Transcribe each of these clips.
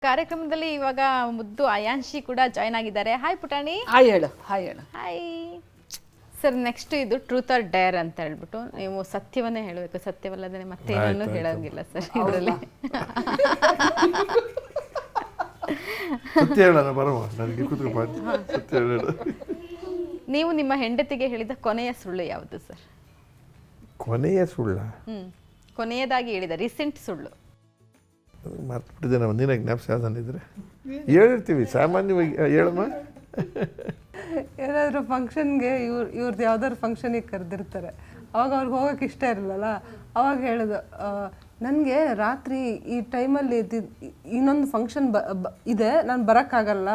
ಕಾರ್ಯಕ್ರಮದಲ್ಲಿ ಇವಾಗ ಮುದ್ದು ಅಯಾನ್ಶಿ ಕೂಡ ಜಾಯ್ನ್ ಆಗಿದ್ದಾರೆ. ಹಾಯ್ ಪುಟಾಣಿ. ಹಾಯ್ ಹೇಳು. Hi sir. ನೆಕ್ಸ್ಟ್ ಇದು ಟ್ರೂತ್ ಆರ್ ಡೇರ್ ಅಂತ ಹೇಳ್ಬಿಟ್ಟು ನೀವು ಸತ್ಯವನ್ನೇ ಹೇಳಬೇಕು, ಸತ್ಯವಲ್ಲದೇ ಮತ್ತೆ ಏನನ್ನೂ ಹೇಳೋಂಗಿಲ್ಲ ಸರ್ ಇದರಲ್ಲಿ. ಸತ್ಯ ಹೇಳೋಣ ಬರುವ ನನಗೆ ಸತ್ಯ ಹೇಳೋಣ. ನೀವು ನಿಮ್ಮ ಹೆಂಡತಿಗೆ ಹೇಳಿದ ಕೊನೆಯ ಸುಳ್ಳು ಯಾವುದು ಸರ್? ಕೊನೆಯ ಸುಳ್ಳ? ಕೊನೆಯದಾಗಿ ಹೇಳಿದ ರೀಸೆಂಟ್ ಸುಳ್ಳು. ಮರ್ತ್ಬಿಟ್ಟಿದ್ದೆ ನಾವು. ನೀನು ಜ್ಞಾಪಕ ಯಾವ್ದನ್ನಿದ್ರೆ ಹೇಳಿರ್ತೀವಿ ಸಾಮಾನ್ಯವಾಗಿ. ಹೇಳಮ್ಮ. ಏನಾದರೂ ಫಂಕ್ಷನ್ಗೆ ಇವ್ರದ್ದು ಯಾವ್ದಾದ್ರು ಫಂಕ್ಷನಿಗೆ ಕರೆದಿರ್ತಾರೆ, ಅವಾಗ ಅವ್ರಿಗೆ ಹೋಗೋಕೆ ಇಷ್ಟ ಇರಲಿಲ್ಲ. ಅವಾಗ ಹೇಳೋದು, ನನಗೆ ರಾತ್ರಿ ಈ ಟೈಮಲ್ಲಿ ಇನ್ನೊಂದು ಫಂಕ್ಷನ್ ಇದೆ, ನಾನು ಬರೋಕ್ಕಾಗಲ್ಲ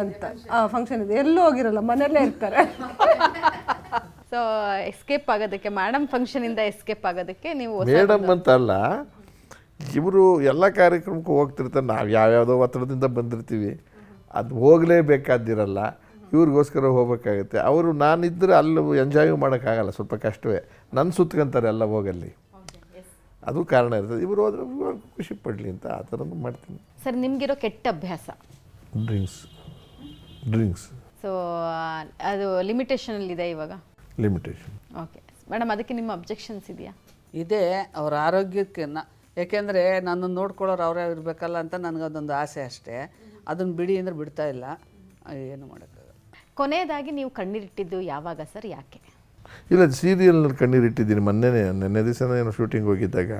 ಅಂತ. ಆ ಫಂಕ್ಷನ್ ಇದೆ, ಎಲ್ಲೂ ಹೋಗಿರಲ್ಲ, ಮನೆಯಲ್ಲೇ ಇರ್ತಾರೆ. ಸೊ ಎಸ್ಕೇಪ್ ಆಗೋದಕ್ಕೆ, ಮೇಡಮ್ ಫಂಕ್ಷನಿಂದ ಎಸ್ಕೇಪ್ ಆಗೋದಕ್ಕೆ ನೀವು ಮೇಡಮ್ ಅಂತ ಅಲ್ಲ, ಇವರು ಎಲ್ಲ ಕಾರ್ಯಕ್ರಮಕ್ಕೂ ಹೋಗ್ತಿರ್ತಾರೆ. ನಾವು ಯಾವ್ಯಾವುದೋ ಒತ್ತಡದಿಂದ ಬಂದಿರ್ತೀವಿ, ಅದು ಹೋಗಲೇಬೇಕಾದಿರಲ್ಲ, ಇವ್ರಿಗೋಸ್ಕರ ಹೋಗ್ಬೇಕಾಗತ್ತೆ. ಅವರು ನಾನಿದ್ದರೆ ಅಲ್ಲಿ ಎಂಜಾಯ್ ಮಾಡೋಕ್ಕಾಗಲ್ಲ, ಸ್ವಲ್ಪ ಕಷ್ಟವೇ. ನನ್ನ ಸುತ್ಕೊಂತಾರೆ ಎಲ್ಲ ಹೋಗಲ್ಲಿ, ಅದು ಕಾರಣ ಇರ್ತದೆ. ಇವರು ಹೋದ್ರೆ ಖುಷಿ ಪಡಲಿ ಅಂತ ಆ ಥರನೂ ಮಾಡ್ತೀನಿ. ಸರ್ ನಿಮಗಿರೋ ಕೆಟ್ಟ ಅಭ್ಯಾಸ? ಡ್ರಿಂಕ್ಸ್. ಸೊ ಅದು ಲಿಮಿಟೇಷನಲ್ಲಿದೆ ಇವಾಗ? ಲಿಮಿಟೇಷನ್. ಓಕೆ ಮೇಡಮ್, ಅದಕ್ಕೆ ನಿಮ್ಮ ಅಬ್ಜೆಕ್ಷನ್ಸ್ ಇದೆಯಾ? ಇದೆ, ಅವ್ರ ಆರೋಗ್ಯಕ್ಕೆ. ಯಾಕೆಂದರೆ ನಾನು ನೋಡ್ಕೊಳ್ಳೋರು ಅವರೇ ಇರಬೇಕಲ್ಲ ಅಂತ ನನಗದೊಂದು ಆಸೆ ಅಷ್ಟೇ. ಅದನ್ನು ಬಿಡಿ ಅಂದರೆ ಬಿಡ್ತಾ ಇಲ್ಲ, ಏನು ಮಾಡೋಕ್ಕಾಗಲ್ಲ. ಕೊನೆಯದಾಗಿ ನೀವು ಕಣ್ಣೀರಿಟ್ಟಿದ್ದು ಯಾವಾಗ ಸರ್, ಯಾಕೆ? ಇಲ್ಲ, ಸೀರಿಯಲ್ನಲ್ಲಿ ಕಣ್ಣೀರಿಟ್ಟಿದ್ದೀನಿ. ನೆನ್ನೆ ದಿವಸ ಏನೋ ಶೂಟಿಂಗ್ ಹೋಗಿದ್ದಾಗ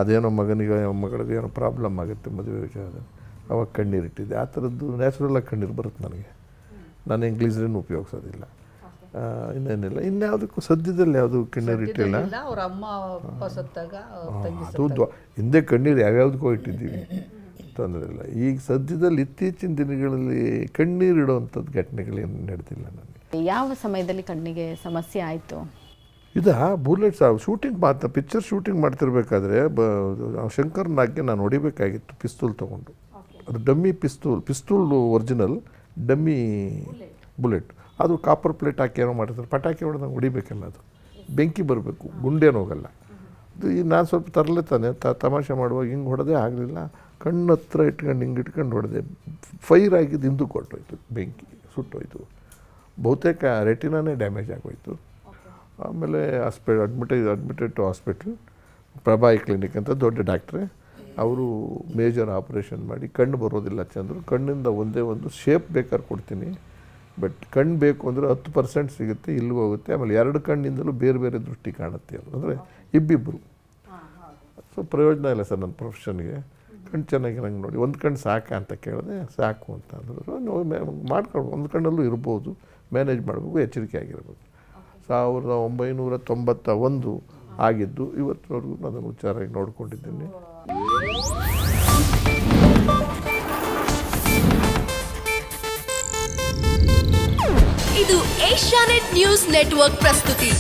ಅದೇನೋ ಮಗನಿಗೆ ಮಗಳಿಗೆ ಏನೋ ಪ್ರಾಬ್ಲಮ್ ಆಗುತ್ತೆ ಮದುವೆ ವಿಚಾರದಲ್ಲಿ, ಅವಾಗ ಕಣ್ಣೀರಿಟ್ಟಿದ್ದೆ. ಆ ಥರದ್ದು ನ್ಯಾಚುರಲಾಗಿ ಕಣ್ಣೀರು ಬರುತ್ತೆ ನನಗೆ. ನಾನು ಇಂಗ್ಲೀಷನ್ನು ಉಪಯೋಗಿಸೋದಿಲ್ಲ, ಇನ್ನೇನಿಲ್ಲ. ಇನ್ಯಾವುದಕ್ಕೂ ಸದ್ಯದಲ್ಲಿ ಯಾವುದು ಕಣ್ಣೀರಿಟ್ಟಿಲ್ಲ. ಅವ್ರ ಅಮ್ಮ ಅಪ್ಪ ಸತ್ತಾಗ, ಅದು ಹಿಂದೆ ಕಣ್ಣೀರು ಯಾವ್ಯಾವುದಕ್ಕೂ ಇಟ್ಟಿದ್ದೀವಿ, ತೊಂದರೆ ಇಲ್ಲ. ಈಗ ಸದ್ಯದಲ್ಲಿ ಇತ್ತೀಚಿನ ದಿನಗಳಲ್ಲಿ ಕಣ್ಣೀರಿಡುವಂಥದ್ದು ಘಟನೆಗಳೇನು ನಡೆದಿಲ್ಲ ನನಗೆ. ಯಾವ ಸಮಯದಲ್ಲಿ ಕಣ್ಣಿಗೆ ಸಮಸ್ಯೆ ಆಯಿತು? ಬುಲೆಟ್ಸ್ ಶೂಟಿಂಗ್ ಪಿಕ್ಚರ್ ಶೂಟಿಂಗ್ ಮಾಡ್ತಿರ್ಬೇಕಾದ್ರೆ ಶಂಕರ್ ನಾಗ್ಗೆ ನಾನು ಹೊಡಿಬೇಕಾಗಿತ್ತು ಪಿಸ್ತೂಲ್ ತೊಗೊಂಡು. ಅದು dummy pistol original, dummy bullet. ಅದು ಕಾಪರ್ ಪ್ಲೇಟ್ ಹಾಕಿ ಏನೋ ಮಾಡ್ತಾರೆ, ಪಟಾಕಿ ಹೊಡೆದಂಗೆ ಹೊಡಿಬೇಕಲ್ಲ, ಅದು ಬೆಂಕಿ ಬರಬೇಕು, ಗುಂಡೇನು ಹೋಗಲ್ಲ. ಅದು ಈಗ ನಾನು ಸ್ವಲ್ಪ ತರಲೆ ತಾನೆ ತಮಾಷೆ ಮಾಡುವಾಗ ಹಿಂಗೆ ಹೊಡೆದೇ ಆಗಲಿಲ್ಲ, ಕಣ್ಣು ಹತ್ರ ಇಟ್ಕೊಂಡು ಹಿಂಗೆ ಇಟ್ಕೊಂಡು ಹೊಡೆದೆ. ಫೈರ್ ಆಗಿದ್ದು ಹಿಂದಕ್ಕೆ ಹೊರಟೋಯ್ತು, ಬೆಂಕಿ ಸುಟ್ಟೋಯ್ತು. ಬಹುತೇಕ ರೆಟಿನಾನೇ ಡ್ಯಾಮೇಜ್ ಆಗೋಯ್ತು. ಆಮೇಲೆ ಅಡ್ಮಿಟೆಡ್ ಟು ಹಾಸ್ಪಿಟ್ಲ್, ಪ್ರಭಾಯಿ ಕ್ಲಿನಿಕ್ ಅಂತ ದೊಡ್ಡ ಡಾಕ್ಟ್ರೆ. ಅವರು ಮೇಜರ್ ಆಪ್ರೇಷನ್ ಮಾಡಿ ಕಣ್ಣು ಬರೋದಿಲ್ಲ ಚಂದ್ರು. ಕಣ್ಣಿಂದ ಒಂದೇ ಒಂದು ಶೇಪ್ ಬೇಕಾದ್ರೆ ಕೊಡ್ತೀನಿ, ಬಟ್ ಕಣ್ಣು ಬೇಕು ಅಂದರೆ 10% ಸಿಗುತ್ತೆ, ಇಲ್ಲಿಗೆ ಹೋಗುತ್ತೆ. ಆಮೇಲೆ 2 ಕಣ್ಣಿಂದಲೂ ಬೇರೆ ಬೇರೆ ದೃಷ್ಟಿ ಕಾಣುತ್ತೆ. ಅದು ಅಂದರೆ ಇಬ್ಬಿಬ್ಬರು. ಸೊ ಪ್ರಯೋಜನ ಇಲ್ಲ ಸರ್ ನನ್ನ ಪ್ರೊಫೆಷನ್ಗೆ. ಕಣ್ಣು ಚೆನ್ನಾಗಿ ನಂಗೆ ನೋಡಿ, ಒಂದು ಕಣ್ಣು ಸಾಕಾ ಅಂತ ಕೇಳಿದೆ, ಸಾಕು ಅಂತ ಅಂದರು. ಮಾಡ್ಕೊಂಡು ಒಂದು ಕಣ್ಣಲ್ಲೂ ಇರ್ಬೋದು, ಮ್ಯಾನೇಜ್ ಮಾಡಬೇಕು, ಎಚ್ಚರಿಕೆ ಆಗಿರ್ಬೇಕು. 1991 ಆಗಿದ್ದು ಇವತ್ತುವರೆಗೂ ನಾನು ವಿಚಾರಾಗಿ ನೋಡ್ಕೊಂಡಿದ್ದೀನಿ. ಇದು ಏಷ್ಯಾನೆಟ್ ನ್ಯೂಸ್ ನೆಟ್ವರ್ಕ್ ಪ್ರಸ್ತುತಿ.